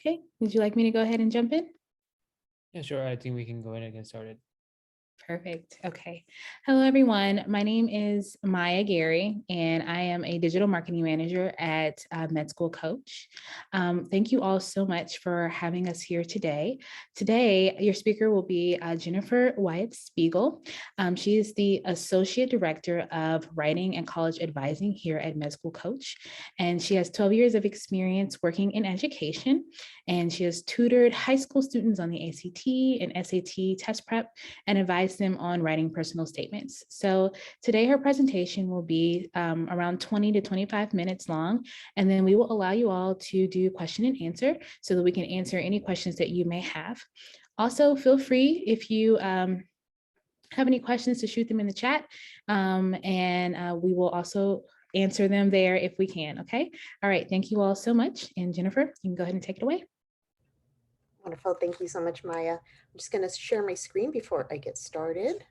Okay, would you like me to go ahead and jump in? Yeah, sure. I think we can go ahead and get started. Perfect. Okay. Hello, everyone. My name is Maya Gary, and I am a digital marketing manager at MedSchool Coach. Thank you all so much for having us here today. Today, your speaker will be Jennifer Wyatt Spiegel. She is the Associate Director of Writing and College Advising here at MedSchool Coach, and she has 12 years of experience working in education, and she has tutored high school students on the ACT and SAT test prep and advised them on writing personal statements. So today her presentation will be around 20 to 25 minutes long, and then we will allow you all to do question and answer so that we can answer any questions that you may have. Also, feel free if you have any questions to shoot them in the chat, and we will also answer them there if we can, okay? All right, thank you all so much. And Jennifer, you can go ahead and take it away. Wonderful. Thank you so much, Maya. I'm just going to share my screen before I get started.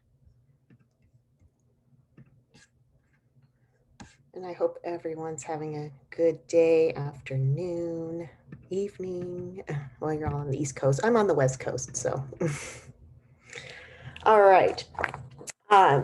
And I hope everyone's having a good day, afternoon, evening. Well, you're all on the East Coast. I'm on the West Coast, so. All right.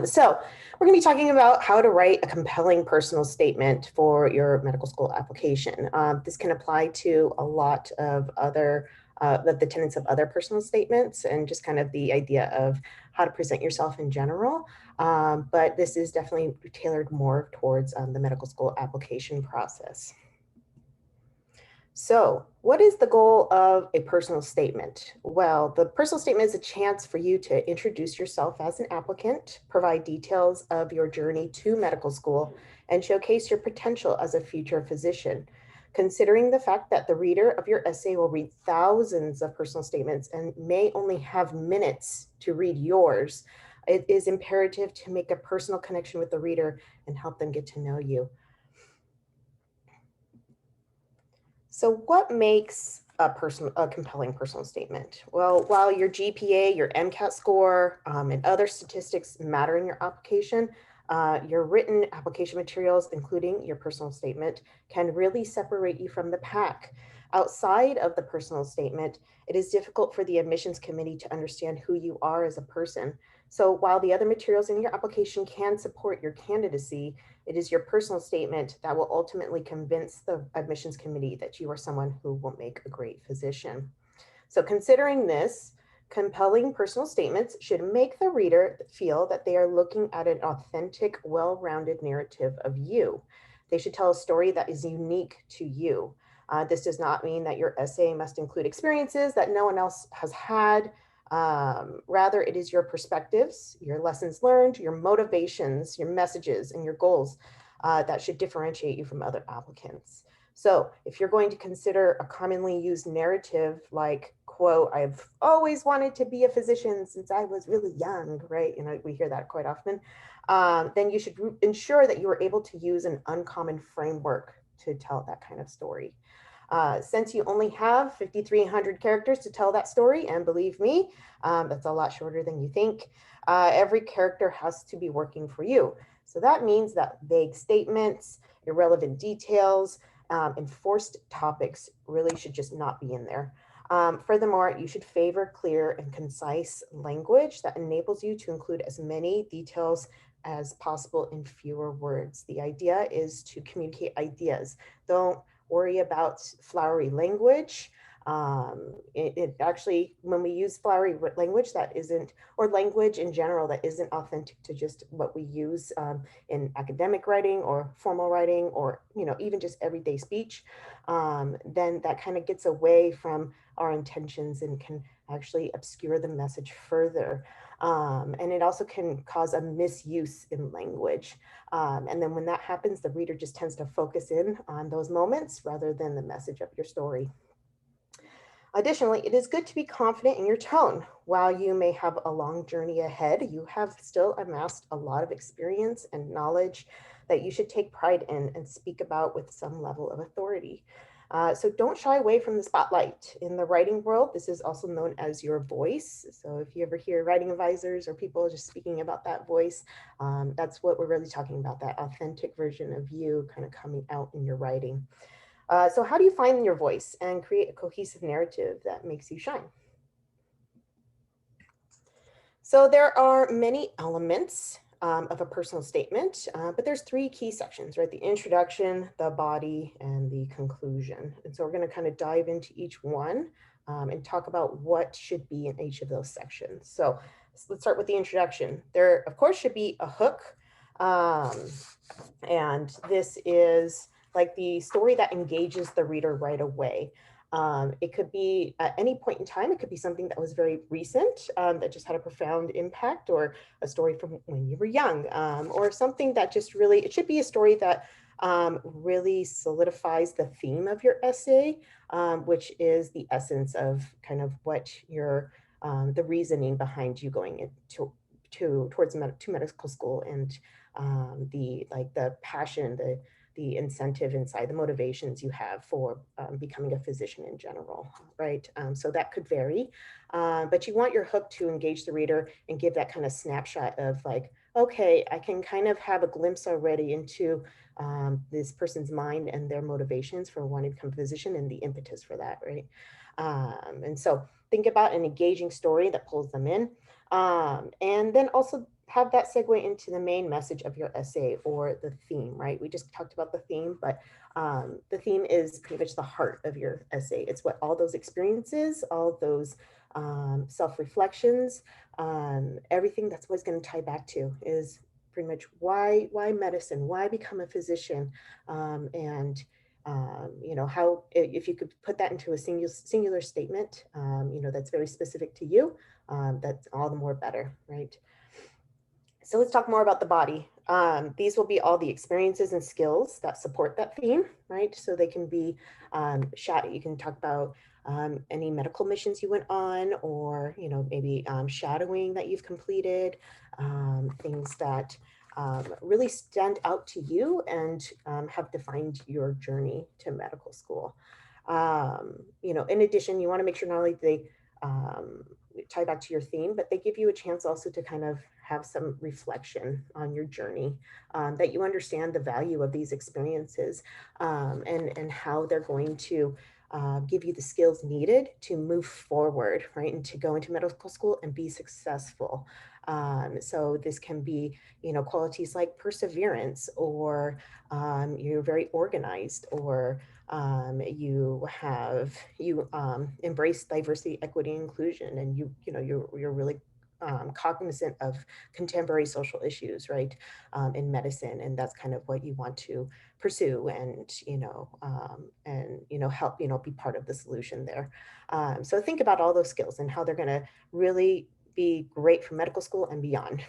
So we're going to be talking about how to write a compelling personal statement for your medical school application. This can apply to a lot of other the tenets of other personal statements and just kind of the idea of how to present yourself in general. But this is definitely tailored more towards the medical school application process. So what is the goal of a personal statement? Well, the personal statement is a chance for you to introduce yourself as an applicant, provide details of your journey to medical school, and showcase your potential as a future physician. Considering the fact that the reader of your essay will read thousands of personal statements and may only have minutes to read yours, it is imperative to make a personal connection with the reader and help them get to know you. So what makes a compelling personal statement? Well, while your GPA, your MCAT score, and other statistics matter in your application, your written application materials, including your personal statement, can really separate you from the pack. Outside of the personal statement, it is difficult for the admissions committee to understand who you are as a person. So while the other materials in your application can support your candidacy, it is your personal statement that will ultimately convince the admissions committee that you are someone who will make a great physician. So considering this, compelling personal statements should make the reader feel that they are looking at an authentic, well-rounded narrative of you. They should tell a story that is unique to you. This does not mean that your essay must include experiences that no one else has had. Rather, it is your perspectives, your lessons learned, your motivations, your messages, and your goals that should differentiate you from other applicants. So if you're going to consider a commonly used narrative like, quote, "I've always wanted to be a physician since I was really young," right? You know, we hear that quite often. Then you should ensure that you are able to use an uncommon framework to tell that kind of story. Since you only have 5,300 characters to tell that story, and believe me, that's a lot shorter than you think, every character has to be working for you. So that means that vague statements, irrelevant details, and forced topics really should just not be in there. Furthermore, you should favor clear and concise language that enables you to include as many details as possible in fewer words. The idea is to communicate ideas. Don't worry about flowery language. It actually, when we use flowery language that isn't, or language in general that isn't authentic to just what we use in academic writing or formal writing, or even just everyday speech, then that kind of gets away from our intentions and can actually obscure the message further. And it also can cause a misuse in language. And then when that happens, the reader just tends to focus in on those moments rather than the message of your story. Additionally, it is good to be confident in your tone. While you may have a long journey ahead, you have still amassed a lot of experience and knowledge that you should take pride in and speak about with some level of authority. So don't shy away from the spotlight. In the writing world, this is also known as your voice. So if you ever hear writing advisors or people just speaking about that voice, that's what we're really talking about, that authentic version of you kind of coming out in your writing. So how do you find your voice and create a cohesive narrative that makes you shine? So there are many elements of a personal statement, but there's three key sections, right? The introduction, the body, and the conclusion. And so we're going to kind of dive into each one and talk about what should be in each of those sections. So let's start with the introduction. There, of course, should be a hook. And this is like the story that engages the reader right away. It could be at any point in time. It could be something that was very recent that just had a profound impact, or a story from when you were young, or something that just really, it should be a story that really solidifies the theme of your essay, which is the essence of kind of what your, the reasoning behind you going into towards medical school, and the passion, the incentive inside, the motivations you have for becoming a physician in general, right? So that could vary, but you want your hook to engage the reader and give that kind of snapshot of like, okay, I can kind of have a glimpse already into this person's mind and their motivations for wanting to become a physician and the impetus for that, right? And so think about an engaging story that pulls them in, and then also have that segue into the main message of your essay or the theme, right? We just talked about the theme, but the theme is pretty much the heart of your essay. It's what all those experiences, all those self-reflections, everything, that's what it's going to tie back to is pretty much why medicine, why become a physician, and you know, how, if you could put that into a singular statement, you know, that's very specific to you, that's all the more better, right? So let's talk more about the body. These will be all the experiences and skills that support that theme, right? So they can be you can talk about any medical missions you went on, or, you know, maybe shadowing that you've completed, things that really stand out to you and have defined your journey to medical school. You know, in addition, you want to make sure not only they tie back to your theme, but they give you a chance also to kind of have some reflection on your journey, that you understand the value of these experiences, and how they're going to give you the skills needed to move forward, right? And to go into medical school and be successful. So this can be, you know, qualities like perseverance, or you're very organized, or you embrace diversity, equity, and inclusion, and you know, you're really cognizant of contemporary social issues, right, in medicine, and that's kind of what you want to pursue, and you know, help, you know, be part of the solution there. So think about all those skills and how they're going to really be great for medical school and beyond.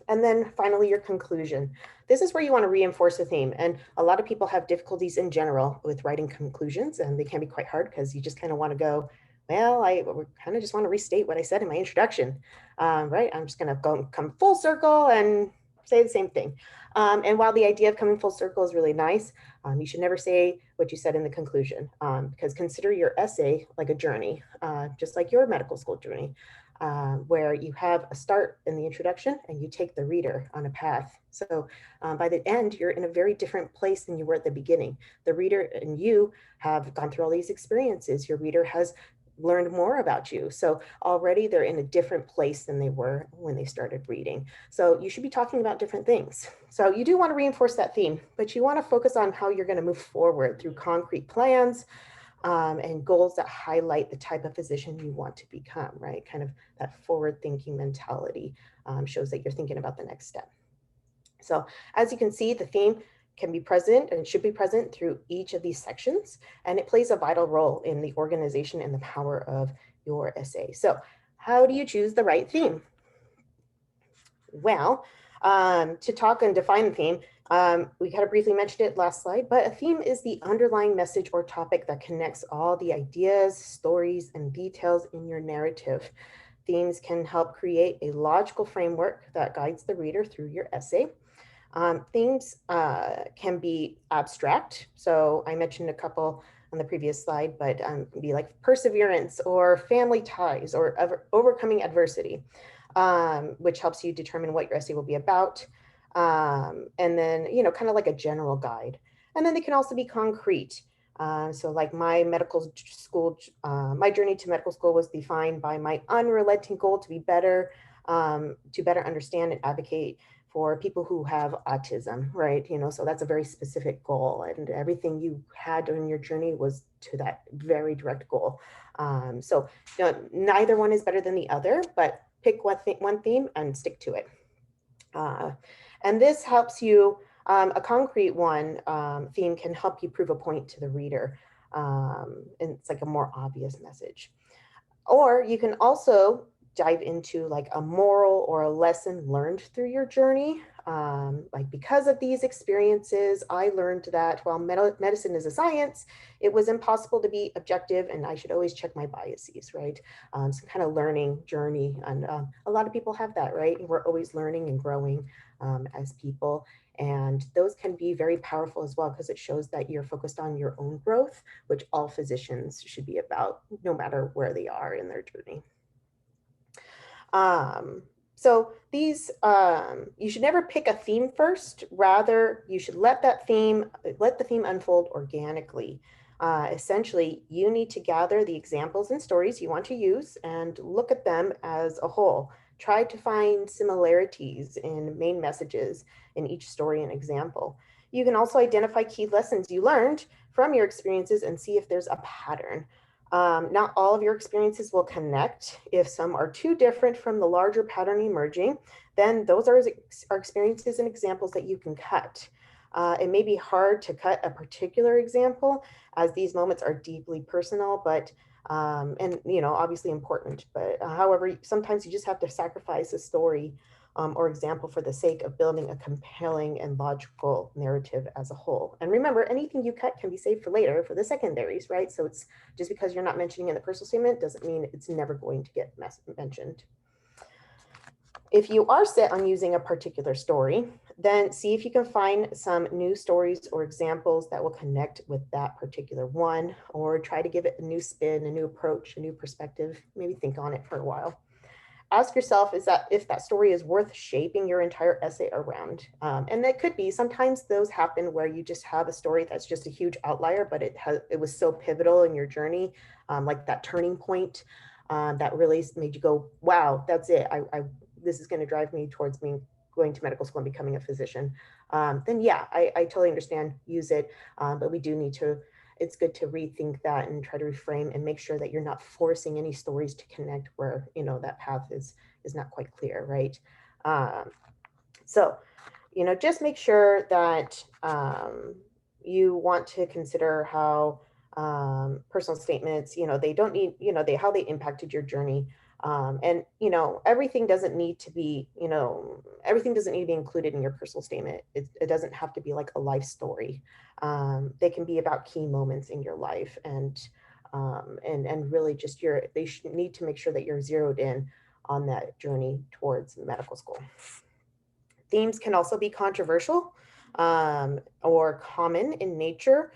And then finally, your conclusion. This is where you want to reinforce the theme. And a lot of people have difficulties in general with writing conclusions, and they can be quite hard because you just kind of want to go, well, I kind of just want to restate what I said in my introduction, right? I'm just going to come full circle and say the same thing. And while the idea of coming full circle is really nice, you should never say what you said in the conclusion, because consider your essay like a journey, just like your medical school journey. Where you have a start in the introduction and you take the reader on a path. So by the end, you're in a very different place than you were at the beginning. The reader and you have gone through all these experiences. Your reader has learned more about you. So already they're in a different place than they were when they started reading. So you should be talking about different things. So you do want to reinforce that theme, but you want to focus on how you're going to move forward through concrete plans, and goals that highlight the type of physician you want to become, right? Kind of that forward-thinking mentality shows that you're thinking about the next step. So as you can see, the theme can be present and should be present through each of these sections, and it plays a vital role in the organization and the power of your essay. So how do you choose the right theme? Well, to talk and define the theme, we kind of briefly mentioned it last slide, but a theme is the underlying message or topic that connects all the ideas, stories, and details in your narrative. Themes can help create a logical framework that guides the reader through your essay. Themes can be abstract. So I mentioned a couple on the previous slide, but be like perseverance, or family ties, or overcoming adversity, which helps you determine what your essay will be about. And then, you know, kind of like a general guide. And then they can also be concrete. So like my medical school, my journey to medical school was defined by my unrelenting goal to better understand and advocate for people who have autism, right? So that's a very specific goal, and everything you had during your journey was to that very direct goal. So neither one is better than the other, but pick one theme and stick to it. And this helps you, a concrete one theme can help you prove a point to the reader. And it's like a more obvious message. Or you can also dive into like a moral or a lesson learned through your journey. Like, because of these experiences, I learned that while medicine is a science, it was impossible to be objective, and I should always check my biases, right? Some kind of learning journey. And a lot of people have that, right? We're always learning and growing as people. And those can be very powerful as well, because it shows that you're focused on your own growth, which all physicians should be about, no matter where they are in their journey. So these, you should never pick a theme first. Rather, you should let the theme unfold organically. Essentially, you need to gather the examples and stories you want to use and look at them as a whole. Try to find similarities in main messages in each story and example. You can also identify key lessons you learned from your experiences and see if there's a pattern. Not all of your experiences will connect. If some are too different from the larger pattern emerging, then those are experiences and examples that you can cut. It may be hard to cut a particular example, as these moments are deeply personal, but and obviously important. But however, sometimes you just have to sacrifice a story or example for the sake of building a compelling and logical narrative as a whole. And remember, anything you cut can be saved for later for the secondaries, right? So it's just because you're not mentioning it in the personal statement doesn't mean it's never going to get mentioned. If you are set on using a particular story, then see if you can find some new stories or examples that will connect with that particular one, or try to give it a new spin, a new approach, a new perspective. Maybe think on it for a while. Ask yourself, if that story is worth shaping your entire essay around. And that could be, sometimes those happen where you just have a story that's just a huge outlier, but it was so pivotal in your journey, like that turning point that really made you go, wow, that's it. This is going to drive me towards going to medical school and becoming a physician. Then yeah, I totally understand, use it. But we do need to, it's good to rethink that and try to reframe and make sure that you're not forcing any stories to connect where, that path is not quite clear, right? So, just make sure that you want to consider how personal statements, they don't need, how they impacted your journey. And, everything doesn't need to be, everything doesn't need to be included in your personal statement. It doesn't have to be like a life story. They can be about key moments in your life, and really just need to make sure that you're zeroed in on that journey towards medical school. Themes can also be controversial or common in nature.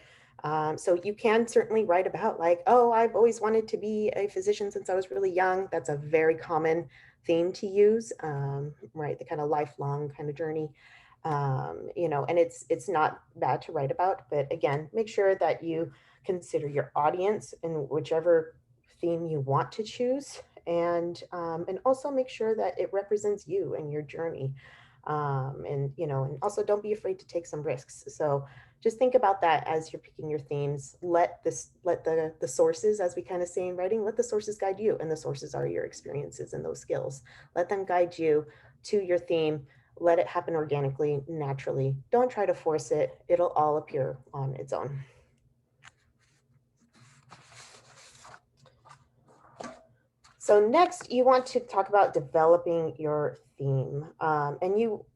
So you can certainly write about like, oh, I've always wanted to be a physician since I was really young. That's a very common theme to use, right? The kind of lifelong kind of journey, and it's not bad to write about, but again, make sure that you consider your audience in whichever theme you want to choose, and also make sure that it represents you and your journey. And also don't be afraid to take some risks. So just think about that as you're picking your themes. Let the sources, as we kind of say in writing, let the sources guide you, and the sources are your experiences and those skills. Let them guide you to your theme. Let it happen organically, naturally. Don't try to force it. It'll all appear on its own. So next, you want to talk about developing your theme.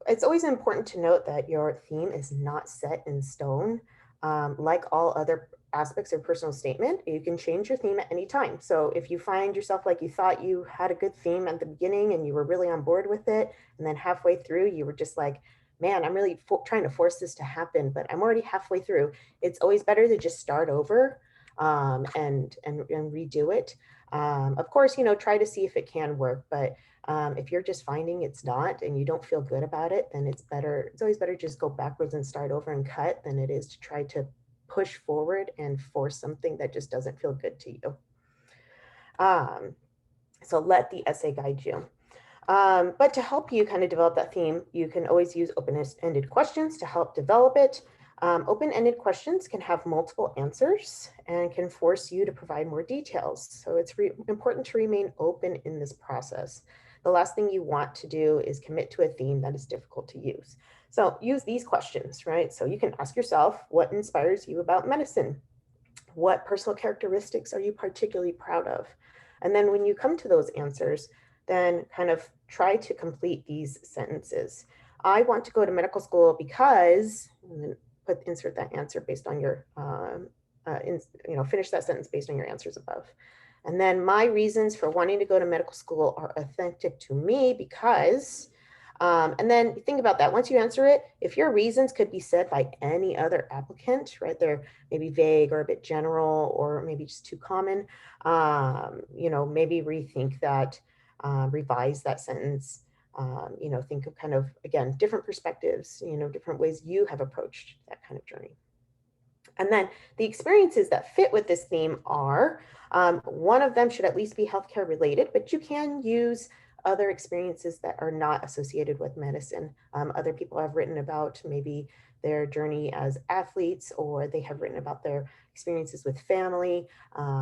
It's always important to note that your theme is not set in stone. Like all other aspects of personal statement, you can change your theme at any time. So if you find yourself like you thought you had a good theme at the beginning and you were really on board with it, and then halfway through you were just like, man, I'm really trying to force this to happen, but I'm already halfway through. It's always better to just start over and redo it. Of course, try to see if it can work, but If you're just finding it's not and you don't feel good about it, then it's always better to just go backwards and start over and cut than it is to try to push forward and force something that just doesn't feel good to you. So let the essay guide you. But to help you kind of develop that theme, you can always use open-ended questions to help develop it. Open-ended questions can have multiple answers and can force you to provide more details. So it's important to remain open in this process. The last thing you want to do is commit to a theme that is difficult to use. So use these questions, right? So you can ask yourself, what inspires you about medicine? What personal characteristics are you particularly proud of? And then when you come to those answers, then kind of try to complete these sentences. I want to go to medical school because, and then insert that answer based on your, finish that sentence based on your answers above. And then my reasons for wanting to go to medical school are authentic to me because, and then think about that. Once you answer it, if your reasons could be said by any other applicant, right, they're maybe vague or a bit general or maybe just too common, maybe rethink that, revise that sentence, think of kind of, again, different perspectives, different ways you have approached that kind of journey. And then the experiences that fit with this theme are, one of them should at least be healthcare related, but you can use other experiences that are not associated with medicine. Other people have written about maybe their journey as athletes, or they have written about their experiences with family.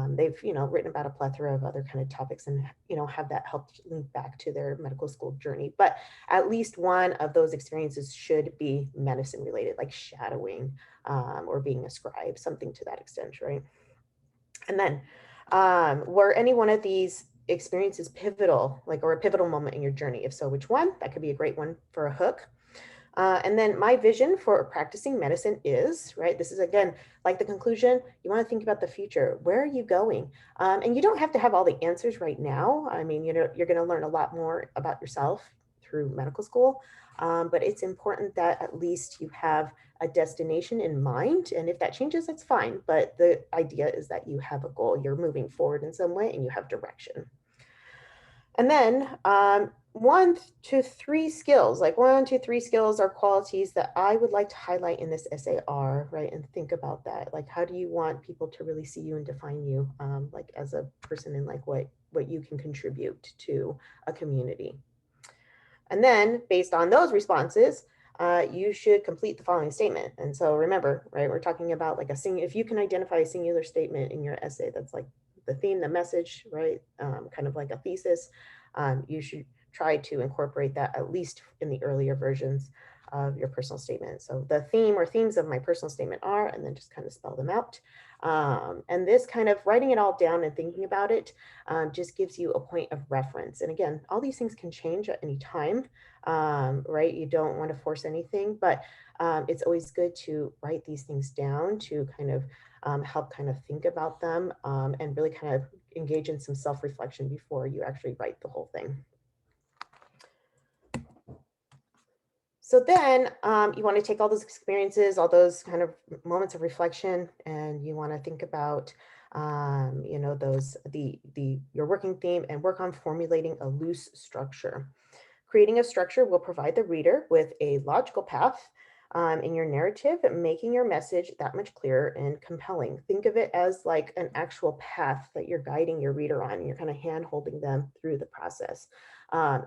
They've, written about a plethora of other kind of topics and, have that help link back to their medical school journey. But at least one of those experiences should be medicine related, like shadowing, or being a scribe, something to that extent, right? And then were any one of these experiences pivotal, or a pivotal moment in your journey? If so, which one? That could be a great one for a hook. And then my vision for practicing medicine is, right, this is again, like the conclusion, you want to think about the future. Where are you going? And you don't have to have all the answers right now. I mean, you're going to learn a lot more about yourself through medical school. But it's important that at least you have a destination in mind. And if that changes, that's fine. But the idea is that you have a goal, you're moving forward in some way and you have direction. And then 1 to 3 skills, like 1, 2, 3 skills are qualities that I would like to highlight in this essay are, right? And think about that. Like, how do you want people to really see you and define you, like as a person, and like what you can contribute to a community. And then based on those responses, you should complete the following statement. And so remember, right, we're talking about like if you can identify a singular statement in your essay, that's like the theme, the message, right, kind of like a thesis, you should try to incorporate that at least in the earlier versions of your personal statement. So the theme or themes of my personal statement are, and then just kind of spell them out. And this kind of writing it all down and thinking about it just gives you a point of reference. And again, all these things can change at any time, right? You don't want to force anything, but it's always good to write these things down to kind of help kind of think about them and really kind of engage in some self-reflection before you actually write the whole thing. So then you want to take all those experiences, all those kind of moments of reflection, and you want to think about, your working theme and work on formulating a loose structure. Creating a structure will provide the reader with a logical path in your narrative, making your message that much clearer and compelling. Think of it as like an actual path that you're guiding your reader on, and you're kind of hand holding them through the process.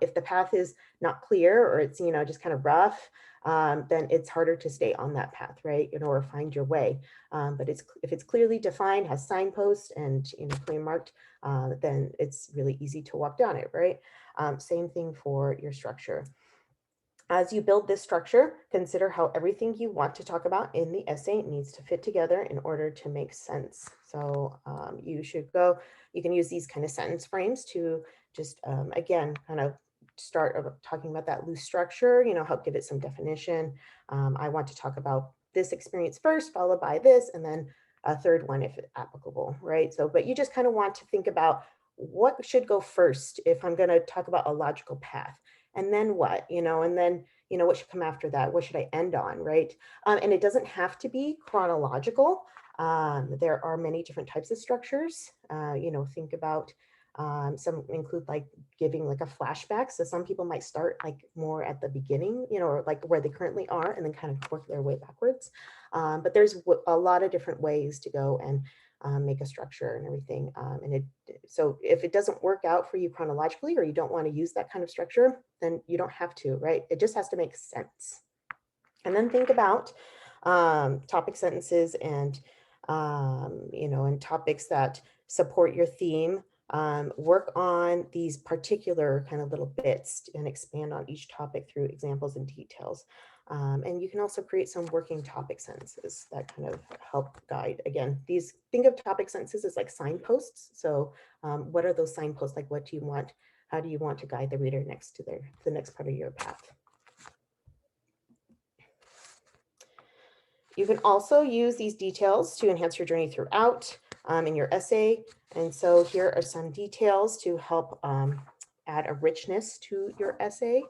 If the path is not clear or it's, just kind of rough, then it's harder to stay on that path, right? Or find your way. But if it's clearly defined, has signposts and, clearly marked, then it's really easy to walk down it, right? Same thing for your structure. As you build this structure, consider how everything you want to talk about in the essay needs to fit together in order to make sense. So you can use these kind of sentence frames to just, again, kind of start talking about that loose structure, help give it some definition. I want to talk about this experience first, followed by this, and then a third one if applicable, right? So, but you just kind of want to think about what should go first if I'm going to talk about a logical path. And then what, and then, what should come after that? What should I end on, right? And it doesn't have to be chronological. There are many different types of structures. Think about Some include like giving like a flashback. So some people might start like more at the beginning, or like where they currently are, and then kind of work their way backwards. But there's a lot of different ways to go and make a structure and everything. So if it doesn't work out for you chronologically, or you don't want to use that kind of structure, then you don't have to, right? It just has to make sense. And then think about topic sentences and and topics that support your theme. Work on these particular kind of little bits and expand on each topic through examples and details. And you can also create some working topic sentences that kind of help guide. Again, think of topic sentences as like signposts. So what are those signposts? Like, what do you want? How do you want to guide the reader next to the next part of your path? You can also use these details to enhance your journey throughout in your essay. And so here are some details to help add a richness to your essay.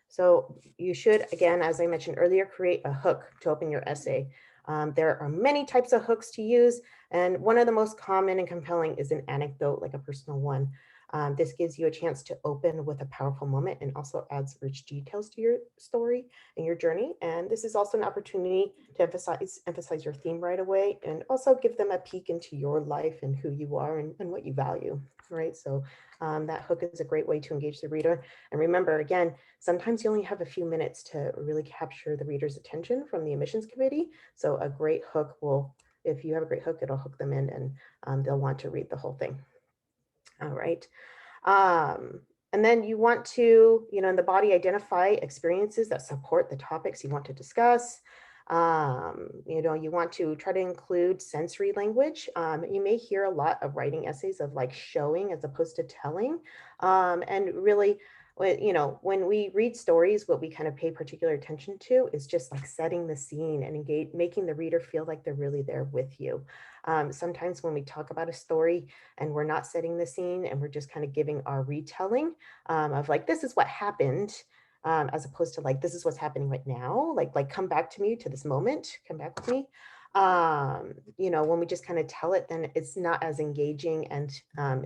So you should, again, as I mentioned earlier, create a hook to open your essay. There are many types of hooks to use, and one of the most common and compelling is an anecdote, like a personal one. This gives you a chance to open with a powerful moment and also adds rich details to your story and your journey. And this is also an opportunity to emphasize your theme right away, and also give them a peek into your life and who you are and what you value, right? So that hook is a great way to engage the reader. And remember, again, sometimes you only have a few minutes to really capture the reader's attention from the admissions committee. So a great hook will, if you have a great hook, it'll hook them in, and they'll want to read the whole thing. All right. And then you want to, in the body, identify experiences that support the topics you want to discuss. You want to try to include sensory language. You may hear a lot of writing essays of like showing as opposed to telling. And really, when we read stories, what we kind of pay particular attention to is just like setting the scene and making the reader feel like they're really there with you. Sometimes when we talk about a story and we're not setting the scene and we're just kind of giving our retelling of like, this is what happened, as opposed to like, this is what's happening right now, like come back to me, to this moment, come back with me. When we just kind of tell it, then it's not as engaging, and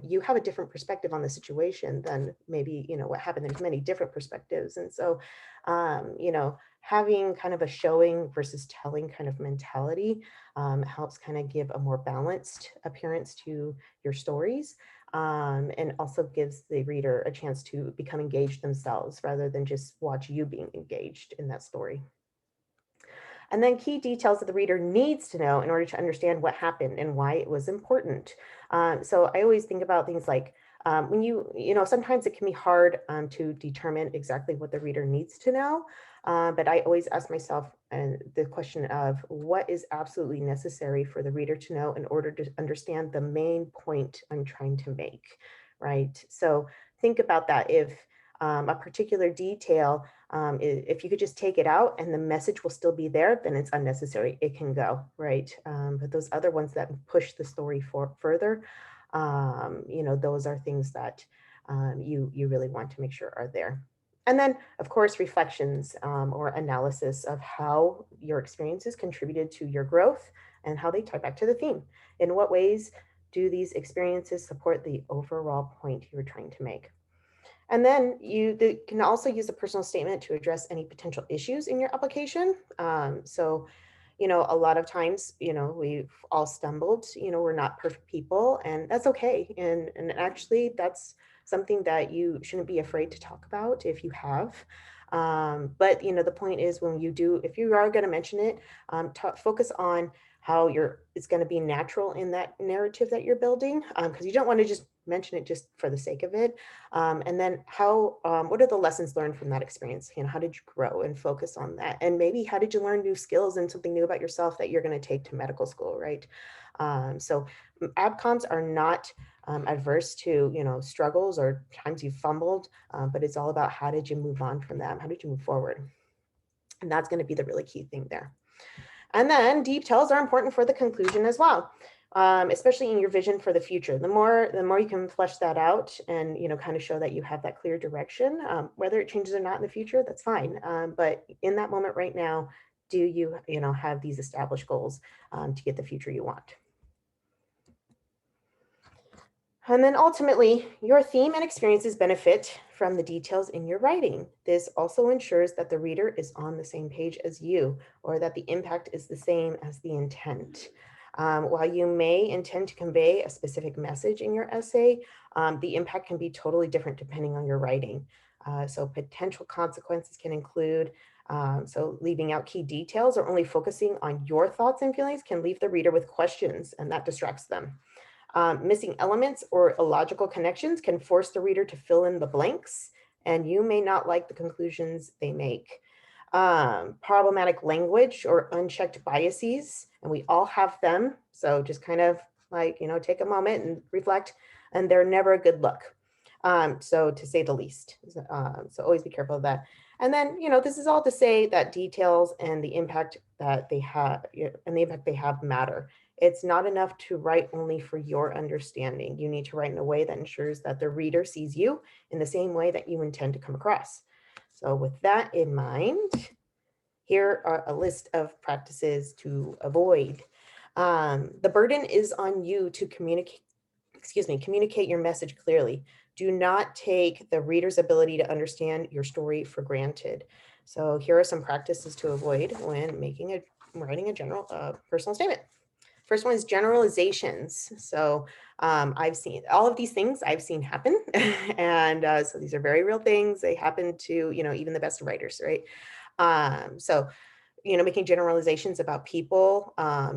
you have a different perspective on the situation than maybe, what happened. There's many different perspectives. And so, having kind of a showing versus telling kind of mentality helps kind of give a more balanced appearance to your stories, and also gives the reader a chance to become engaged themselves rather than just watch you being engaged in that story. And then key details that the reader needs to know in order to understand what happened and why it was important. So I always think about things like when sometimes it can be hard to determine exactly what the reader needs to know. But I always ask myself the question of what is absolutely necessary for the reader to know in order to understand the main point I'm trying to make, right? So think about that. If a particular detail, if you could just take it out and the message will still be there, then it's unnecessary. It can go, right? But those other ones that push the story further, those are things that you really want to make sure are there. And then, of course, reflections or analysis of how your experiences contributed to your growth and how they tie back to the theme. In what ways do these experiences support the overall point you were trying to make? And then you can also use a personal statement to address any potential issues in your application. A lot of times, we've all stumbled, we're not perfect people, and that's okay. And actually, that's something that you shouldn't be afraid to talk about if you have. But the point is, if you are going to mention it, focus on how it's going to be natural in that narrative that you're building, because you don't want to just mention it just for the sake of it. And then what are the lessons learned from that experience? How did you grow, and focus on that? And maybe how did you learn new skills and something new about yourself that you're going to take to medical school, right? So AdComs are not adverse to, struggles or times you fumbled, but it's all about how did you move on from them? How did you move forward? And that's going to be the really key thing there. And then details are important for the conclusion as well, especially in your vision for the future. The more you can flesh that out and, kind of show that you have that clear direction, whether it changes or not in the future, that's fine. But in that moment right now, do you, have these established goals to get the future you want? And then ultimately, your theme and experiences benefit from the details in your writing. This also ensures that the reader is on the same page as you, or that the impact is the same as the intent. While you may intend to convey a specific message in your essay, the impact can be totally different depending on your writing. So potential consequences can include, so leaving out key details or only focusing on your thoughts and feelings can leave the reader with questions, and that distracts them. Missing elements or illogical connections can force the reader to fill in the blanks, and you may not like the conclusions they make. Problematic language or unchecked biases, and we all have them. So just kind of like, take a moment and reflect, and they're never a good look. So to say the least. So always be careful of that. And then, this is all to say that details and the impact that they have and the impact they have matter. It's not enough to write only for your understanding. You need to write in a way that ensures that the reader sees you in the same way that you intend to come across. So with that in mind, here are a list of practices to avoid. The burden is on you to communicate your message clearly. Do not take the reader's ability to understand your story for granted. So here are some practices to avoid when writing a general personal statement. First one is generalizations. So I've seen all of these things I've seen happen. And so these are very real things. They happen to, even the best writers, right? So, making generalizations about people,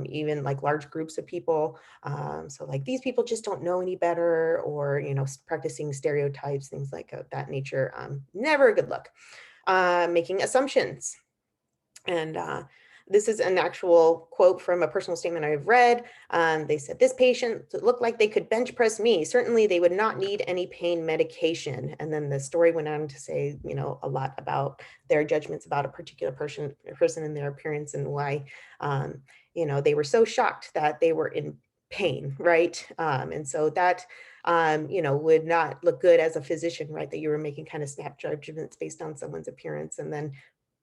even like large groups of people. So like these people just don't know any better, or, practicing stereotypes, things like that nature. Never a good look. Making assumptions. And this is an actual quote from a personal statement I've read. They said, this patient looked like they could bench press me. Certainly they would not need any pain medication. And then the story went on to say, a lot about their judgments about a particular person and their appearance, and why, they were so shocked that they were in pain, right? And so that, would not look good as a physician, right? That you were making kind of snap judgments based on someone's appearance, and then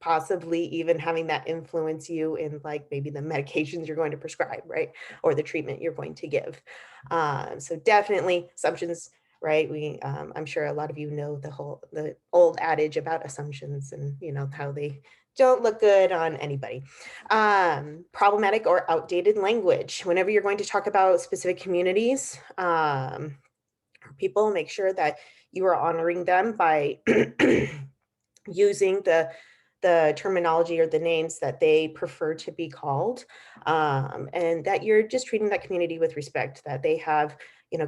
possibly even having that influence you in like maybe the medications you're going to prescribe, right? Or the treatment you're going to give. So definitely assumptions, right? I'm sure a lot of you know the old adage about assumptions, and how they don't look good on anybody. Problematic or outdated language. Whenever you're going to talk about specific communities, people, make sure that you are honoring them by using the terminology or the names that they prefer to be called, and that you're just treating that community with respect, that they have,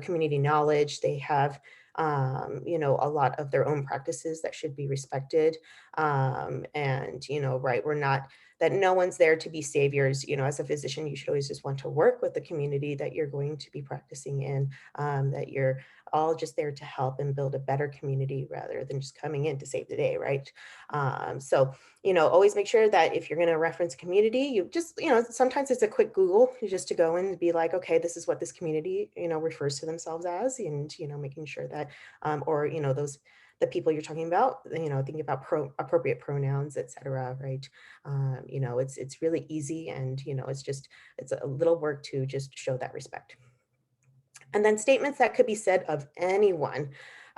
community knowledge, they have, a lot of their own practices that should be respected. And, right, we're not, that no one's there to be saviors. As a physician, you should always just want to work with the community that you're going to be practicing in, that you're all just there to help and build a better community rather than just coming in to save the day, right? So, always make sure that if you're going to reference community, you just, sometimes it's a quick Google just to go in and be like, okay, this is what this community, refers to themselves as, and, making sure that, or, the people you're talking about, thinking about appropriate pronouns, et cetera, right? It's really easy, and, it's a little work to just show that respect. And then statements that could be said of anyone.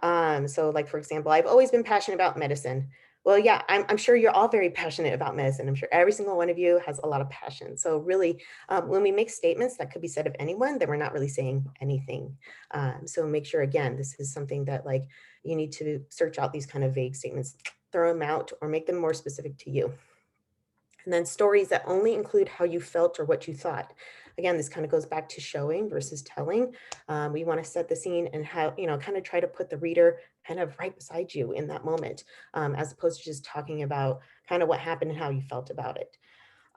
So like, for example, I've always been passionate about medicine. Well, yeah, I'm sure you're all very passionate about medicine. I'm sure every single one of you has a lot of passion. So really, when we make statements that could be said of anyone, then we're not really saying anything. So make sure, again, this is something that like you need to search out these kind of vague statements, throw them out, or make them more specific to you. And then stories that only include how you felt or what you thought. Again, this kind of goes back to showing versus telling. We want to set the scene and how, kind of try to put the reader kind of right beside you in that moment, as opposed to just talking about kind of what happened and how you felt about it.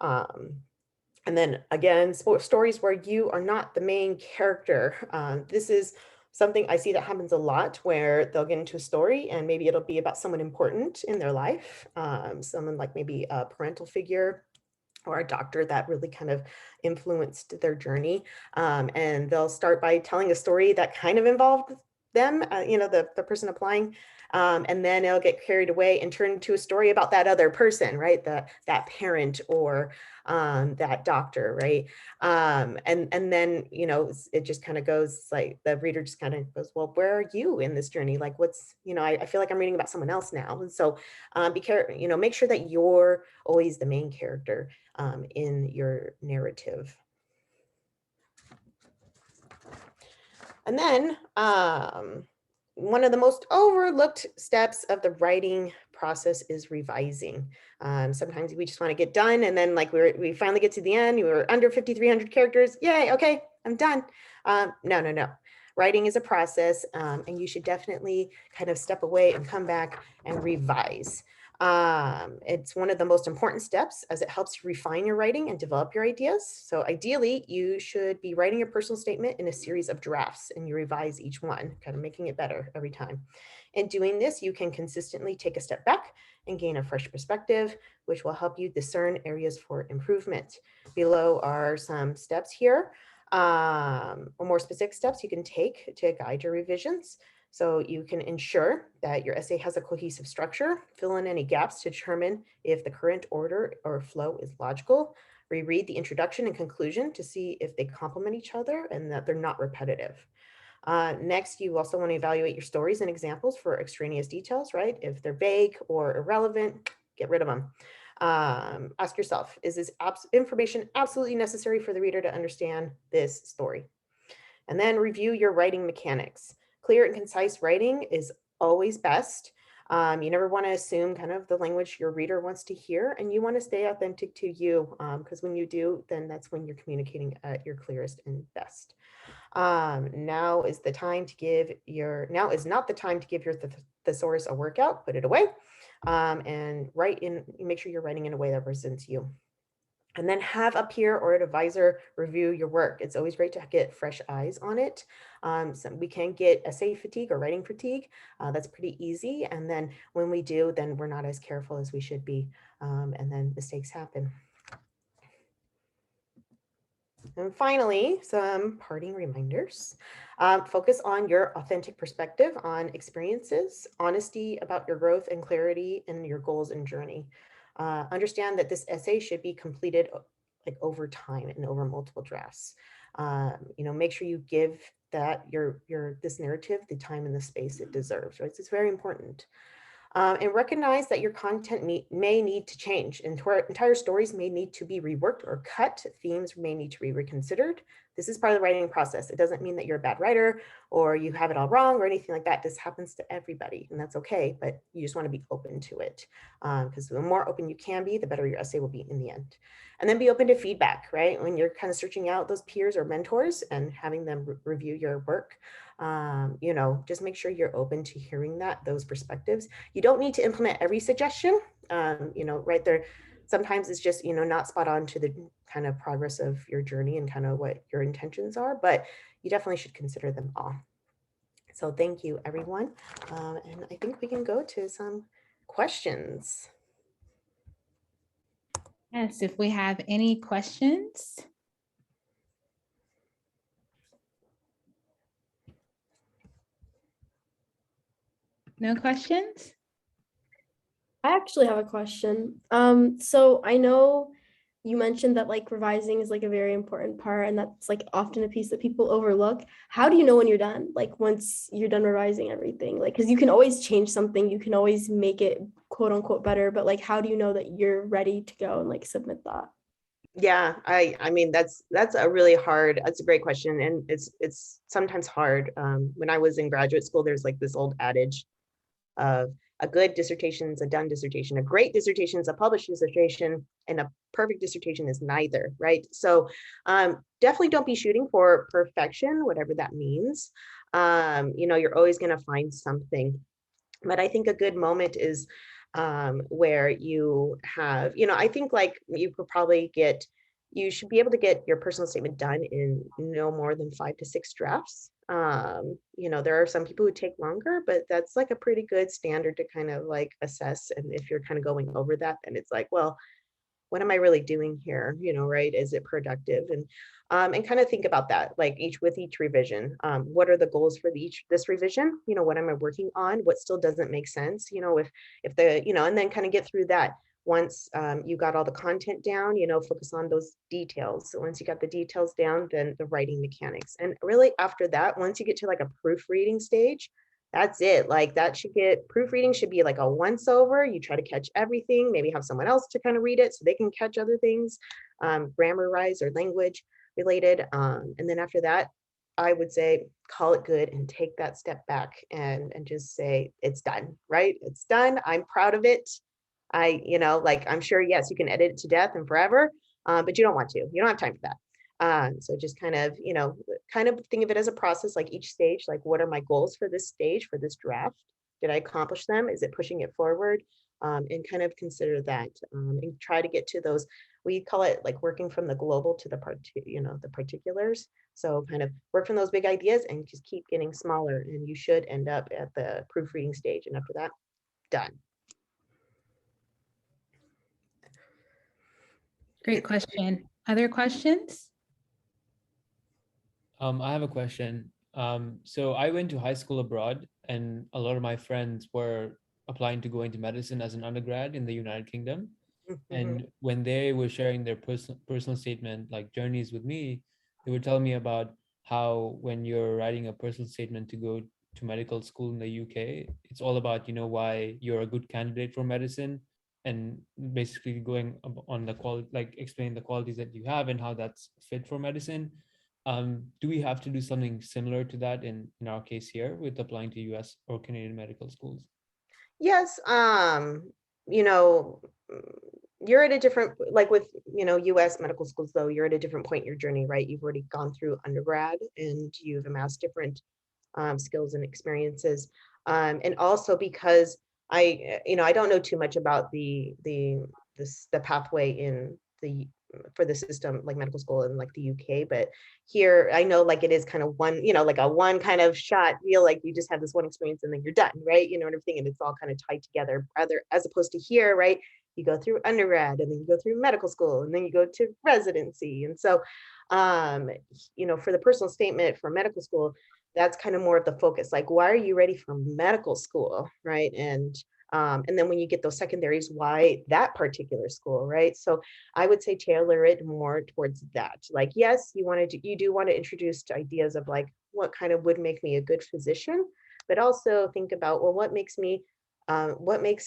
And then again, stories where you are not the main character. This is something I see that happens a lot, where they'll get into a story and maybe it'll be about someone important in their life, someone like maybe a parental figure or a doctor that really kind of influenced their journey. And they'll start by telling a story that kind of involved them, the person applying, and then it'll get carried away and turn into a story about that other person, right? That parent or that doctor, right? And then, it just kind of goes like the reader just kind of goes, well, where are you in this journey? Like what's, I feel like I'm reading about someone else now. And so be careful, make sure that you're always the main character in your narrative. And then one of the most overlooked steps of the writing process is revising. Sometimes we just want to get done, and then like we finally get to the end, we were under 5,300 characters. Yay, okay, I'm done. No. Writing is a process, and you should definitely kind of step away and come back and revise. It's one of the most important steps as it helps you refine your writing and develop your ideas. So ideally, you should be writing your personal statement in a series of drafts, and you revise each one, kind of making it better every time. In doing this, you can consistently take a step back and gain a fresh perspective, which will help you discern areas for improvement. Below are some steps here, or more specific steps you can take to guide your revisions. So you can ensure that your essay has a cohesive structure, fill in any gaps to determine if the current order or flow is logical, reread the introduction and conclusion to see if they complement each other and that they're not repetitive. Next, you also want to evaluate your stories and examples for extraneous details, right? If they're vague or irrelevant, get rid of them. Ask yourself, is this information absolutely necessary for the reader to understand this story? And then review your writing mechanics. Clear and concise writing is always best. You never want to assume kind of the language your reader wants to hear, and you want to stay authentic to you, because when you do, then that's when you're communicating at your clearest and best. Now is not the time to give your thesaurus a workout. Put it away, and make sure you're writing in a way that represents you. And then have a peer or an advisor review your work. It's always great to get fresh eyes on it. So we can get essay fatigue or writing fatigue. That's pretty easy. And then when we do, then we're not as careful as we should be. And then mistakes happen. And finally, some parting reminders. Focus on your authentic perspective on experiences, honesty about your growth and clarity in your goals and journey. Understand that this essay should be completed like over time and over multiple drafts. Make sure you give that this narrative the time and the space it deserves, right? So it's very important. And recognize that your content may need to change. Entire stories may need to be reworked or cut. Themes may need to be reconsidered. This is part of the writing process. It doesn't mean that you're a bad writer or you have it all wrong or anything like that. This happens to everybody, and that's okay, but you just want to be open to it, because the more open you can be, the better your essay will be in the end. And then be open to feedback, right? When you're kind of searching out those peers or mentors and having them review your work, just make sure you're open to hearing those perspectives. You don't need to implement every suggestion, right there. Sometimes it's just, not spot on to the kind of progress of your journey and kind of what your intentions are, but you definitely should consider them all. So thank you, everyone. And I think we can go to some questions. Yes, if we have any questions. No questions? I actually have a question. So I know you mentioned that like revising is like a very important part, and that's like often a piece that people overlook. How do you know when you're done? Like once you're done revising everything, like, because you can always change something, you can always make it quote unquote better, but like, how do you know that you're ready to go and like submit that? Yeah, I mean, that's a great question. And it's sometimes hard. When I was in graduate school, there's like this old adage of a good dissertation is a done dissertation, a great dissertation is a published dissertation, and a perfect dissertation is neither, right? So definitely don't be shooting for perfection, whatever that means. You're always going to find something. But I think a good moment is where you have, I think like you should be able to get your personal statement done in no more than 5 to 6 drafts. There are some people who take longer, but that's like a pretty good standard to kind of like assess. And if you're kind of going over that, then it's like, well, what am I really doing here? Right? Is it productive? And kind of think about that, like with each revision. What are the goals for this revision? What am I working on? What still doesn't make sense? If the, and then kind of get through that. Once you got all the content down, focus on those details. So once you got the details down, then the writing mechanics. And really after that, once you get to like a proofreading stage, that's it. Like proofreading should be like a once over. You try to catch everything, maybe have someone else to kind of read it so they can catch other things, grammar-wise or language related. And then after that, I would say call it good and take that step back and just say it's done, right? It's done. I'm proud of it. I'm sure, yes, you can edit it to death and forever, but you don't want to. You don't have time for that. So just kind of think of it as a process, like each stage, like what are my goals for this stage, for this draft? Did I accomplish them? Is it pushing it forward? And kind of consider that and try to get to those, we call it like working from the global to the particulars. So kind of work from those big ideas and just keep getting smaller, and you should end up at the proofreading stage. And after that, done. Great question. Other questions? I have a question. So I went to high school abroad, and a lot of my friends were applying to go into medicine as an undergrad in the United Kingdom. And when they were sharing their personal statement, like journeys with me, they would tell me about how when you're writing a personal statement to go to medical school in the UK, it's all about, why you're a good candidate for medicine, and basically going on the quality, like explaining the qualities that you have and how that's fit for medicine. Do we have to do something similar to that in our case here with applying to US or Canadian medical schools? Yes, you know, you're at a different, like with, US medical schools, though, you're at a different point in your journey, right? You've already gone through undergrad and you've amassed different skills and experiences. And also because I don't know too much about the pathway in the for the system, like medical school in like the UK, but here I know like it is kind of one, like a one kind of shot deal, like you just have this one experience and then you're done, right? And everything, and it's all kind of tied together, rather as opposed to here, right? You go through undergrad and then you go through medical school and then you go to residency. And so for the personal statement for medical school, that's kind of more of the focus, like why are you ready for medical school, right? And then when you get those secondaries, why that particular school, right? So I would say tailor it more towards that. Like, yes, you do want to introduce to ideas of like what kind of would make me a good physician, but also think about, well, what makes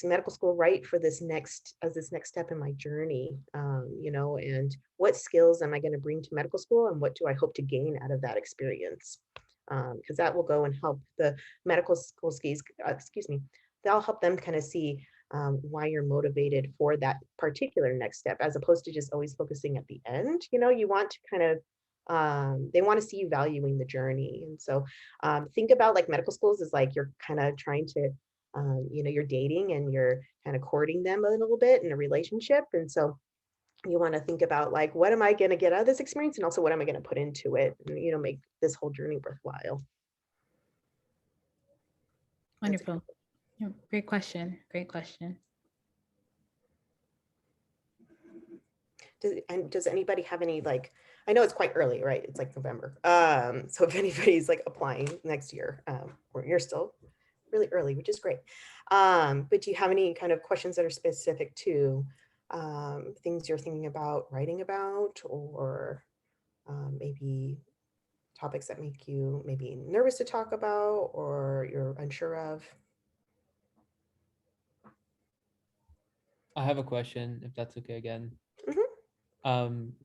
medical school right for this next step in my journey, and what skills am I going to bring to medical school, and what do I hope to gain out of that experience? Because that will go and help the medical school that'll help them kind of see why you're motivated for that particular next step, as opposed to just always focusing at the end. You want to kind of, they want to see you valuing the journey. And so think about like medical schools is like you're kind of trying to, you're dating and you're kind of courting them a little bit in a relationship. And so you want to think about like, what am I going to get out of this experience? And also what am I going to put into it? And, make this whole journey worthwhile. Wonderful. Yeah, great question. Great question. Does anybody have any, like, I know it's quite early, right? It's like November. So if anybody's like applying next year, or you're still really early, which is great. But do you have any kind of questions that are specific to things you're thinking about writing about, or maybe topics that make you maybe nervous to talk about or you're unsure of? I have a question, if that's okay again. Mhm. Um,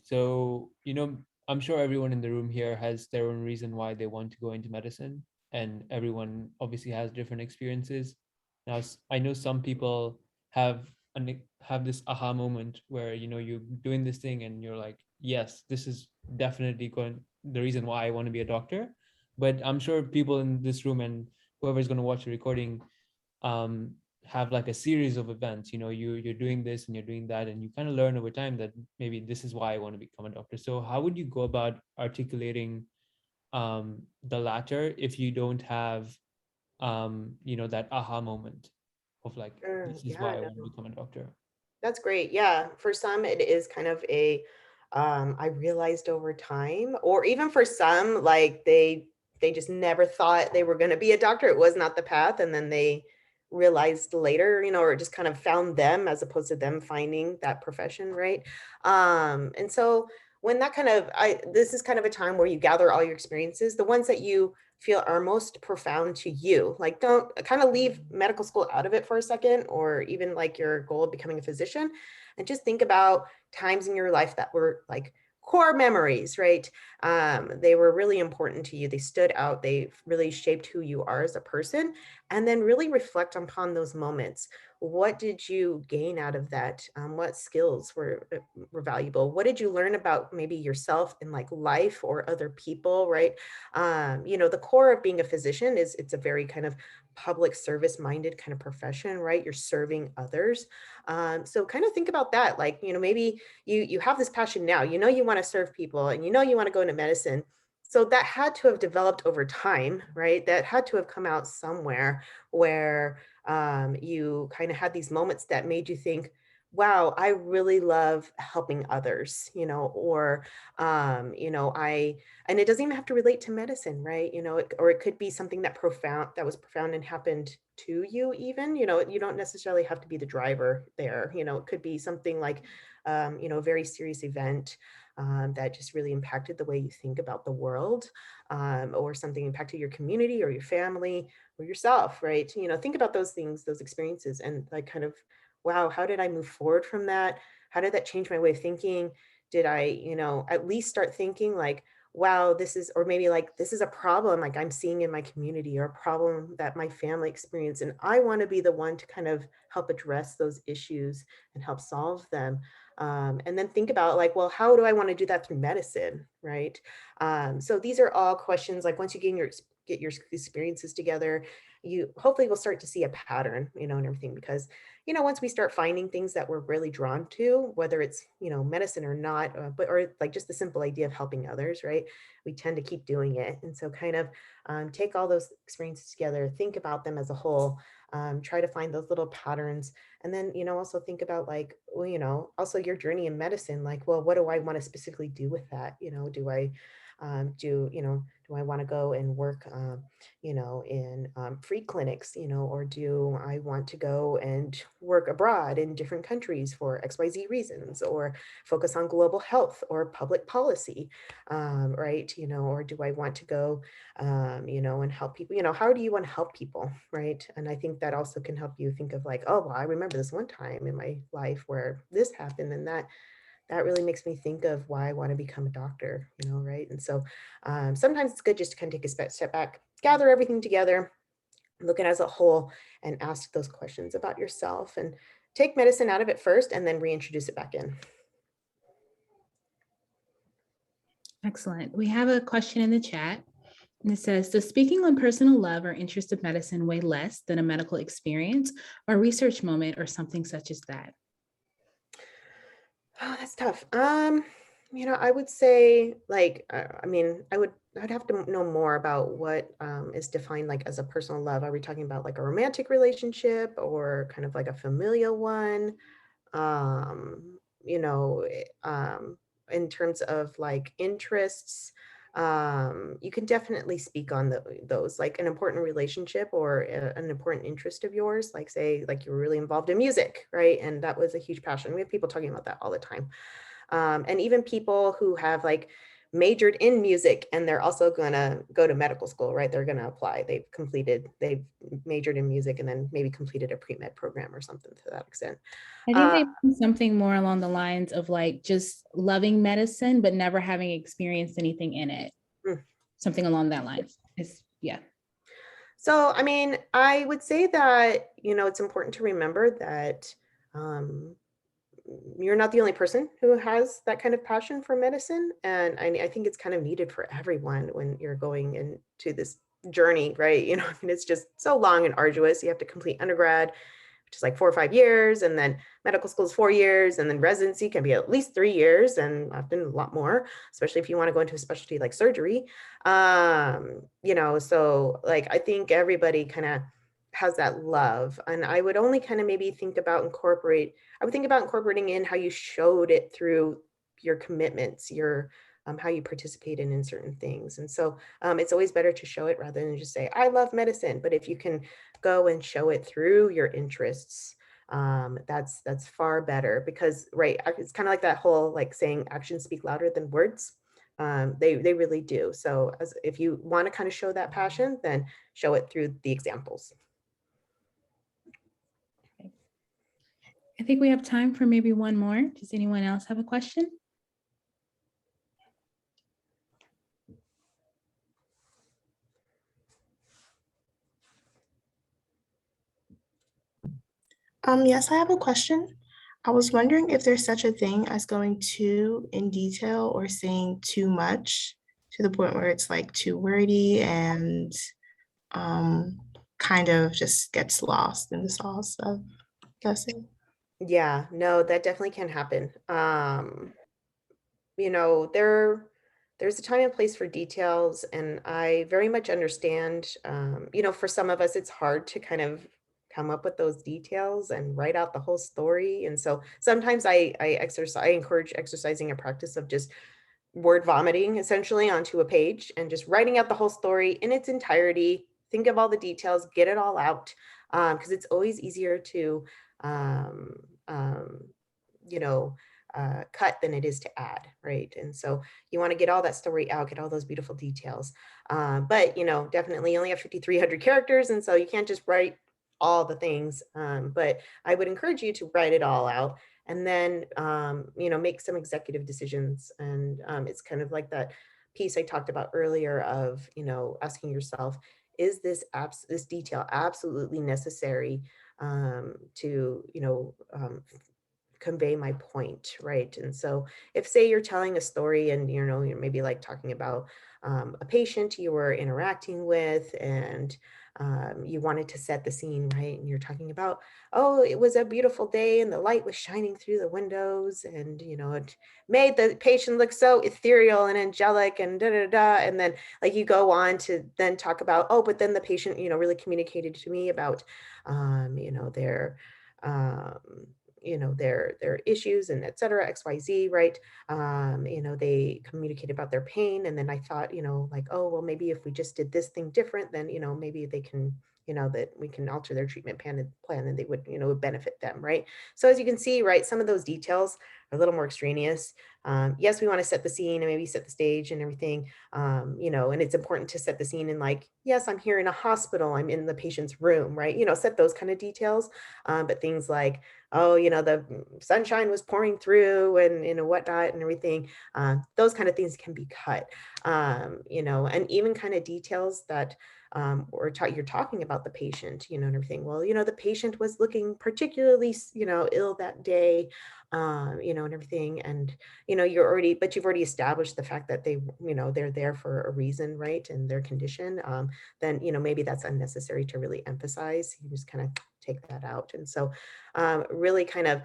so, I'm sure everyone in the room here has their own reason why they want to go into medicine, and everyone obviously has different experiences. Now, I know some people have this aha moment where, you're doing this thing and you're like, yes, this is definitely the reason why I want to be a doctor. But I'm sure people in this room and whoever's going to watch the recording um, have like a series of events. You're doing this and you're doing that, and you kind of learn over time that maybe this is why I want to become a doctor. So how would you go about articulating the latter if you don't have that aha moment of like, this is Yeah, why I no, want to become a doctor? That's great. Yeah. For some, it is kind of a, I realized over time, or even for some, like they just never thought they were going to be a doctor. It was not the path. And then they realized later, or it just kind of found them as opposed to them finding that profession. Right. And so when that kind of, this is kind of a time where you gather all your experiences, the ones that you feel are most profound to you. Like, don't kind of leave medical school out of it for a second, or even like your goal of becoming a physician, and just think about times in your life that were like core memories, right? They were really important to you. They stood out. They really shaped who you are as a person. And then really reflect upon those moments. What did you gain out of that? What skills were valuable? What did you learn about maybe yourself in like life or other people, right? The core of being a physician is it's a very kind of public service minded kind of profession, right? You're serving others. So kind of think about that. Like, maybe you have this passion now, you want to serve people, and you want to go into medicine. So that had to have developed over time, right? That had to have come out somewhere where you kind of had these moments that made you think, wow, I really love helping others, or, and it doesn't even have to relate to medicine, right? Or it could be something that was profound and happened to you even, you don't necessarily have to be the driver there. It could be something like, a very serious event that just really impacted the way you think about the world, or something impacted your community or your family or yourself, right? Think about those things, those experiences, and like kind of, wow, how did I move forward from that? How did that change my way of thinking? Did I, at least start thinking like, wow, this is, or maybe like, this is a problem like I'm seeing in my community, or a problem that my family experienced, and I want to be the one to kind of help address those issues and help solve them. And then think about like, well, how do I want to do that through medicine, right? So these are all questions, like once you get your experiences together, you hopefully will start to see a pattern, and everything, because, once we start finding things that we're really drawn to, whether it's, medicine or not, or like just the simple idea of helping others, right? We tend to keep doing it. And so kind of take all those experiences together, think about them as a whole, try to find those little patterns. And then, also think about like, well, also your journey in medicine, like, well, what do I want to specifically do with that? Do I want to go and work, in free clinics, or do I want to go and work abroad in different countries for XYZ reasons, or focus on global health or public policy, right? Or do I want to go, and help people, how do you want to help people, right? And I think that also can help you think of like, oh, well, I remember this one time in my life where this happened, and that really makes me think of why I want to become a doctor, right? And so sometimes it's good just to kind of take a step back, gather everything together, look at it as a whole, and ask those questions about yourself, and take medicine out of it first and then reintroduce it back in. Excellent. We have a question in the chat. And it says, does speaking on personal love or interest of medicine weigh less than a medical experience or research moment or something such as that? Oh, that's tough. I would say like, I'd have to know more about what is defined like as a personal love. Are we talking about like a romantic relationship or kind of like a familial one? Um, you know, in terms of like interests, you can definitely speak on those, like an important relationship or an important interest of yours, like say like you're really involved in music, right? And that was a huge passion. We have people talking about that all the time. And even people who have like majored in music and they're also going to go to medical school, right? They're going to apply. They've majored in music and then maybe completed a pre-med program or something to that extent. I think they mean something more along the lines of like just loving medicine, but never having experienced anything in it. Something along that line. Yeah. So, I would say that, it's important to remember that you're not the only person who has that kind of passion for medicine. And I think it's kind of needed for everyone when you're going into this journey, right? It's just so long and arduous. You have to complete undergrad, which is like 4 or 5 years, and then medical school is 4 years, and then residency can be at least 3 years, and often a lot more, especially if you want to go into a specialty like surgery. So like I think everybody kind of has that love. And I would only kind of maybe think about incorporating in how you showed it through your commitments, your how you participated in certain things. And so it's always better to show it rather than just say, I love medicine. But if you can go and show it through your interests, that's far better, because right, it's kind of like that whole like saying actions speak louder than words. They really do. So if you want to kind of show that passion, then show it through the examples. I think we have time for maybe one more. Does anyone else have a question? Yes, I have a question. I was wondering if there's such a thing as going too in detail or saying too much to the point where it's like too wordy and um, kind of just gets lost in the sauce of guessing. Yeah, no, that definitely can happen. You know, there's a time and place for details, and I very much understand, you know, for some of us, it's hard to kind of come up with those details and write out the whole story. And so sometimes I encourage exercising a practice of just word vomiting essentially onto a page and just writing out the whole story in its entirety. Think of all the details, get it all out, because it's always easier to, um, um, you know, cut than it is to add, right? And so you want to get all that story out, get all those beautiful details. But, you know, definitely you only have 5,300 characters, and so you can't just write all the things. But I would encourage you to write it all out, and then you know, make some executive decisions. And it's kind of like that piece I talked about earlier of, you know, asking yourself, is this detail absolutely necessary to, you know, convey my point, right? And so if, say, you're telling a story and, you know, you're maybe like talking about a patient you were interacting with, and you wanted to set the scene, right? And you're talking about, oh, it was a beautiful day and the light was shining through the windows, and, you know, it made the patient look so ethereal and angelic and da da da. And then like you go on to then talk about, oh, but then the patient, you know, really communicated to me about, you know, um, their issues and et cetera, XYZ, right? You know, they communicate about their pain. And then I thought, you know, like, oh, well, maybe if we just did this thing different, then, you know, maybe they can, you know, that we can alter their treatment plan and they would, you know, would benefit them, right? So as you can see, right, some of those details are a little more extraneous. Yes, we want to set the scene and maybe set the stage and everything, you know, and it's important to set the scene in like, yes, I'm here in a hospital, I'm in the patient's room, right? You know, set those kind of details. But things like, oh, you know, the sunshine was pouring through and, you know, whatnot and everything. Those kind of things can be cut, you know, and even kind of details that you're talking about the patient, you know, and everything. Well, you know, the patient was looking particularly, you know, ill that day, you know, and everything. And, you know, you've already established the fact that they, you know, they're there for a reason, right? And their condition, then, you know, maybe that's unnecessary to really emphasize. You just kind of take that out. And so really kind of,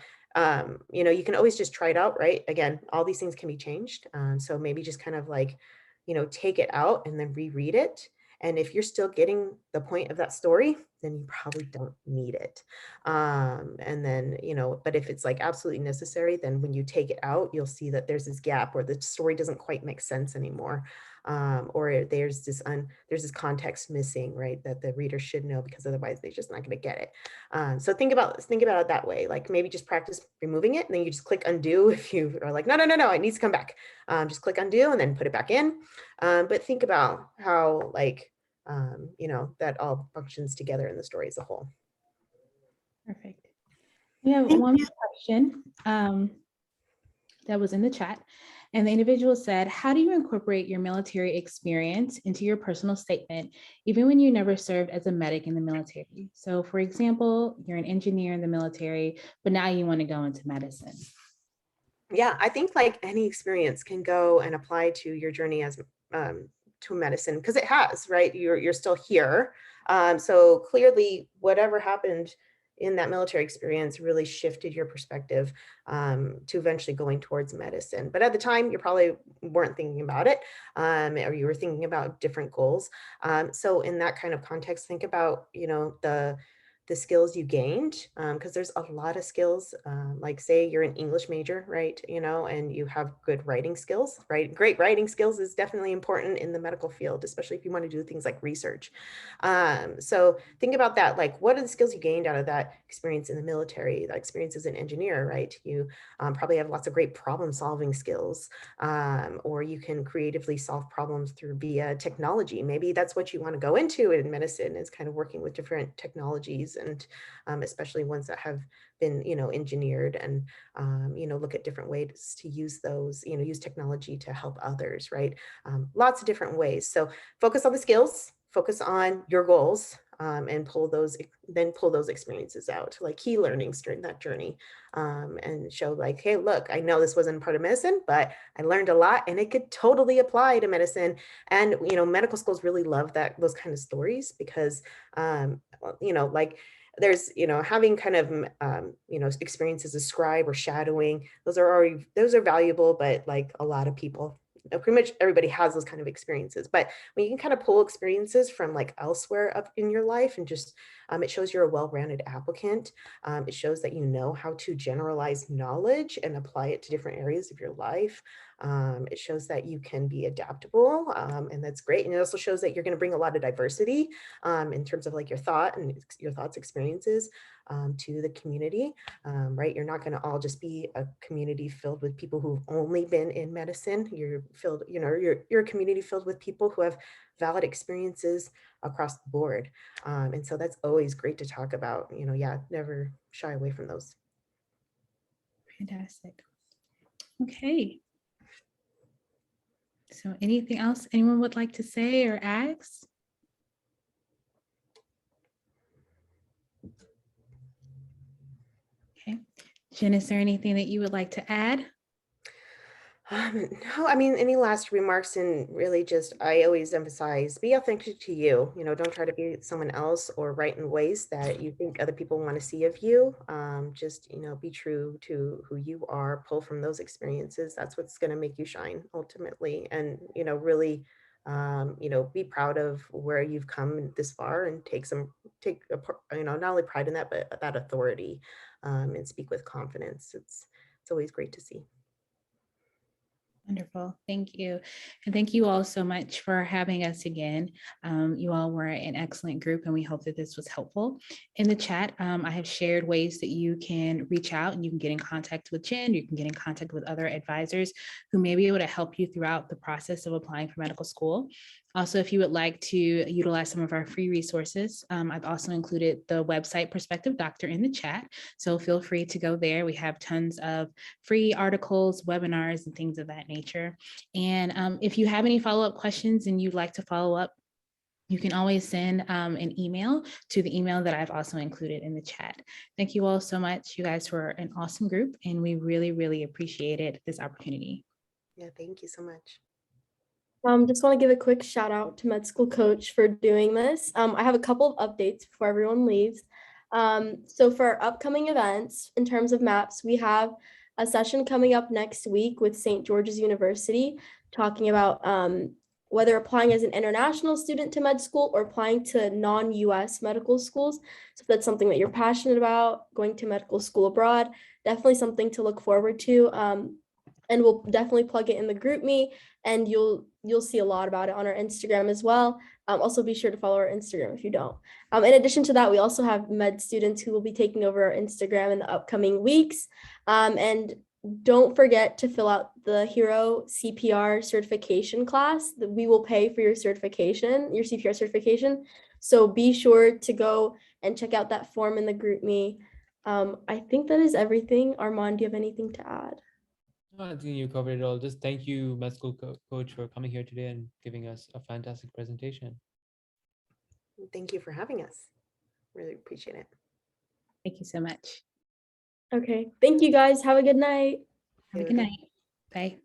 you know, you can always just try it out, right? Again, all these things can be changed. So maybe just kind of like, you know, take it out and then reread it. And if you're still getting the point of that story, then you probably don't need it. And then, you know, but if it's like absolutely necessary, then when you take it out, you'll see that there's this gap where the story doesn't quite make sense anymore. Or there's this context missing, right? That the reader should know, because otherwise they're just not going to get it. So think about it that way. Like maybe just practice removing it, and then you just click undo if you are like, no, it needs to come back. Just click undo and then put it back in. But think about how like, you know, that all functions together in the story as a whole. Perfect. We have Thank one you. question that was in the chat. And the individual said, how do you incorporate your military experience into your personal statement, even when you never served as a medic in the military? So for example, you're an engineer in the military, but now you want to go into medicine. Yeah, I think like any experience can go and apply to your journey as to medicine, because it has, right? You're still here. So clearly whatever happened in that military experience really shifted your perspective to eventually going towards medicine. But at the time, you probably weren't thinking about it, or you were thinking about different goals. So in that kind of context, think about, the skills you gained, because there's a lot of skills, like say you're an English major, right? And you have good writing skills, right? Great writing skills is definitely important in the medical field, especially if you want to do things like research. So think about that. Like, what are the skills you gained out of that experience in the military, that experience as an engineer, right? You probably have lots of great problem solving skills, or you can creatively solve problems via technology. Maybe that's what you want to go into in medicine, is kind of working with different technologies, and especially ones that have been, engineered, and look at different ways to use those, use technology to help others, right? Lots of different ways. So focus on the skills, focus on your goals, and pull those experiences out, like key learnings during that journey, and show like, hey, look, I know this wasn't part of medicine, but I learned a lot and it could totally apply to medicine. And, medical schools really love those kind of stories, because, like there's, having kind of, experiences as scribe or shadowing, those are valuable, but like a lot of people, pretty much everybody has those kind of experiences. But when you can kind of pull experiences from like elsewhere up in your life, and just it shows you're a well-rounded applicant. It shows that you know how to generalize knowledge and apply it to different areas of your life. It shows that you can be adaptable, and that's great. And it also shows that you're going to bring a lot of diversity, in terms of like your thoughts, experiences, to the community, right? You're not going to all just be a community filled with people who've only been in medicine. You're a community filled with people who have valid experiences across the board. And so that's always great to talk about, never shy away from those. Fantastic. Okay. So anything else anyone would like to say or ask? Okay. Jen, is there anything that you would like to add? No, I mean, any last remarks? And really just, I always emphasize, be authentic to you, don't try to be someone else or write in ways that you think other people want to see of you. Just, be true to who you are, pull from those experiences. That's what's going to make you shine ultimately. And, really, be proud of where you've come this far, and not only pride in that, but that authority, and speak with confidence. It's always great to see. Wonderful. Thank you. And thank you all so much for having us again. You all were an excellent group, and we hope that this was helpful. In the chat, I have shared ways that you can reach out, and you can get in contact with Jen. You can get in contact with other advisors who may be able to help you throughout the process of applying for medical school. Also, if you would like to utilize some of our free resources, I've also included the website Prospective Doctor in the chat. So feel free to go there. We have tons of free articles, webinars, and things of that nature. And if you have any follow-up questions and you'd like to follow up, you can always send an email to the email that I've also included in the chat. Thank you all so much. You guys were an awesome group, and we really, really appreciated this opportunity. Yeah, thank you so much. Just want to give a quick shout out to MedSchool Coach for doing this. I have a couple of updates before everyone leaves. So for our upcoming events, in terms of maps, we have a session coming up next week with St. George's University, talking about whether applying as an international student to med school or applying to non-US medical schools. So if that's something that you're passionate about, going to medical school abroad, definitely something to look forward to. And we'll definitely plug it in the GroupMe, and you'll see a lot about it on our Instagram as well. Also be sure to follow our Instagram if you don't. In addition to that, we also have med students who will be taking over our Instagram in the upcoming weeks. And don't forget to fill out the Hero CPR certification class. That we will pay for your certification, your CPR certification. So be sure to go and check out that form in the GroupMe. I think that is everything. Armand, do you have anything to add? No, I think you covered it all. Just thank you, MedSchool Coach, for coming here today and giving us a fantastic presentation. Thank you for having us. Really appreciate it. Thank you so much. Okay. Thank you guys. Have a good night. Have a good night. Bye.